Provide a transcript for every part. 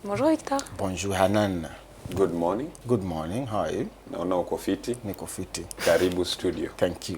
Bonjour Victor. Bonjour Hanan. Good morning. Good morning. How are you? Naona uko fiti. Niko fiti. Karibu studio. Thank you.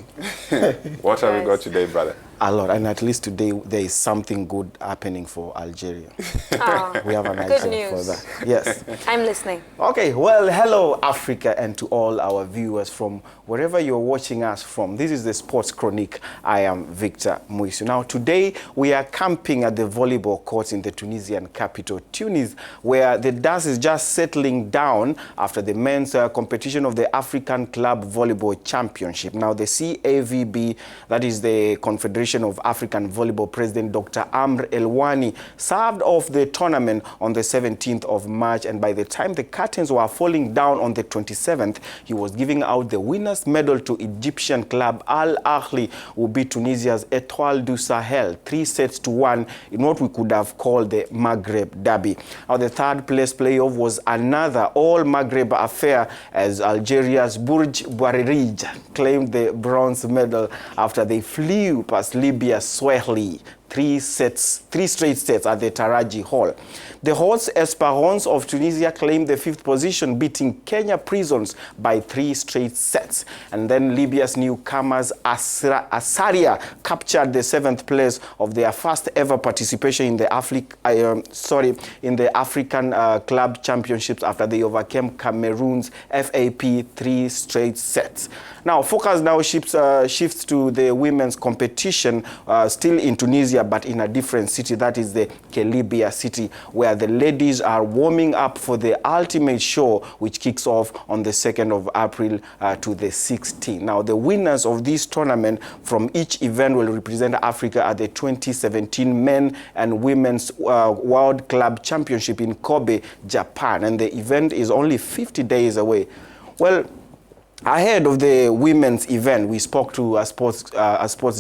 What have we got today, brother? A lot, and at least today there is something good happening for Algeria. Oh, We have an good item news. for that. Yes. I'm listening. Okay, well, hello Africa, and to all our viewers from wherever you're watching us from. This is the Sports Chronique. I am Victor Muisu. Now today we are camping at the volleyball courts in the Tunisian capital, Tunis, where the dust is just settling down after the men's competition of the African Club Volleyball Championship. Now the CAVB, that is the Confederation of African Volleyball President Dr. Amr Elwani, served off the tournament on the 17th of March, and by the time the curtains were falling down on the 27th, he was giving out the winner's medal to Egyptian Club Al Ahly, who beat Tunisia's Etoile du Sahel 3-1 in what we could have called the Maghreb Derby. Now the third place playoff was another all Maghreb affair as Algeria's Bourj Bouarij claimed the bronze medal after they flew past Libya's Sahel three straight sets at the Taraji Hall. The hosts Esperance of Tunisia claimed the 5th position, beating Kenya Prisons by 3 straight sets. And then Libya's newcomers Asaria captured the 7th place of their first ever participation in the African Club Championships after they overcame Cameroon's FAP 3 straight sets. Now focus now shifts to the women's competition, still in Tunisia, but in a different city, that is the Kelibia city, where the ladies are warming up for the ultimate show, which kicks off on the 2nd of April to the 16th. Now, the winners of this tournament from each event will represent Africa at the 2017 Men and Women's World Club Championship in Kobe, Japan, and the event is only 50 days away. Well, ahead of the women's event, we spoke to a sports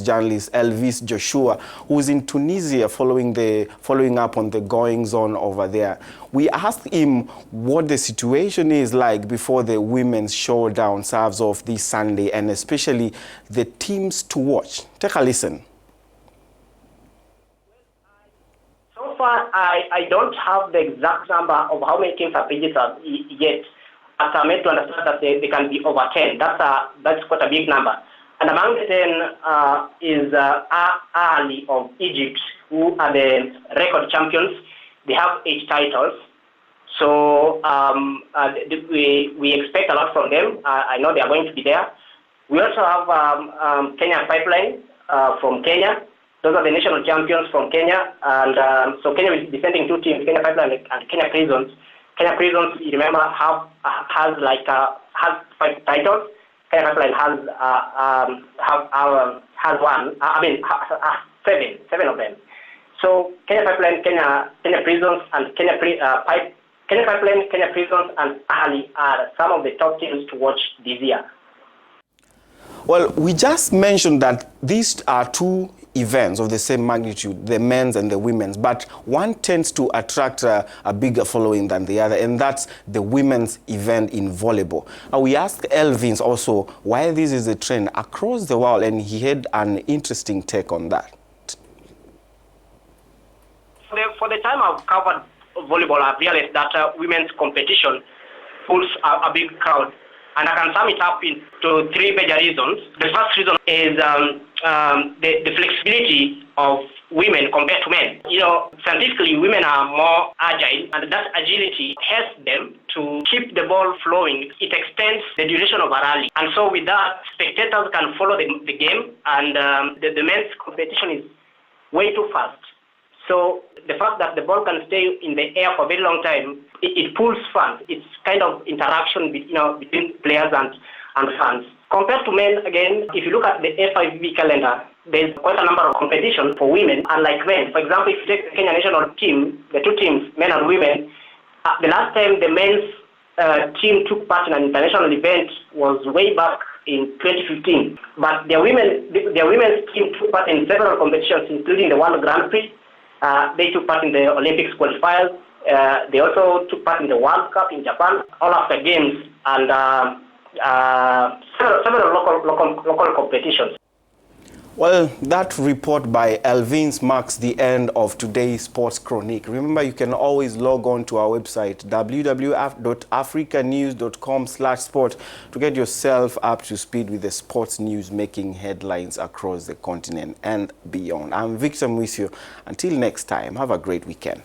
journalist, Elvis Joshua, who's in Tunisia following up on the goings-on over there. We asked him what the situation is like before the women's showdown serves off this Sunday, and especially the teams to watch. Take a listen. So far, I don't have the exact number of how many teams have registered yet. But I'm made to understand that they can be over 10. That's quite a big number. And among the 10 is Al Ahly of Egypt, who are the record champions. They have 8 titles. So we expect a lot from them. I know they are going to be there. We also have Kenya Pipeline from Kenya. Those are the national champions from Kenya. And so Kenya is defending 2 teams, Kenya Pipeline and Kenya Prisons. Kenya Prisons, you remember, has 5 titles. Kenya Pipeline has 7 of them. So Kenya Pipeline, Kenya Prisons, and Kenya Pipeline, Kenya Prisons, and Ahly are some of the top teams to watch this year. Well, we just mentioned that these are 2 events of the same magnitude, the men's and the women's, but one tends to attract a bigger following than the other, and that's the women's event in volleyball. We asked Elvins also why this is a trend across the world, and he had an interesting take on that. For the time I've covered volleyball, I've realized that women's competition pulls a big crowd. And I can sum it up into 3 major reasons. The first reason is the flexibility of women compared to men. You know, scientifically, women are more agile, and that agility helps them to keep the ball flowing. It extends the duration of a rally. And so with that, spectators can follow the game, and the men's competition is way too fast. So the fact that the ball can stay in the air for a very long time, it pulls fans. It's kind of interaction between players and fans. Compared to men, again, if you look at the FIVB calendar, there's quite a number of competitions for women, unlike men. For example, if you take the Kenya national team, the 2 teams, men and women, the last time the men's team took part in an international event was way back in 2015. But their women's team took part in several competitions, including the World Grand Prix. They took part in the Olympics qualifiers. They also took part in the World Cup in Japan, all after games, and several local competitions. Well, that report by Elvins marks the end of today's Sports Chronique. Remember, you can always log on to our website, www.africanews.com/sport, to get yourself up to speed with the sports news making headlines across the continent and beyond. I'm Victor Muisio. Until next time, have a great weekend.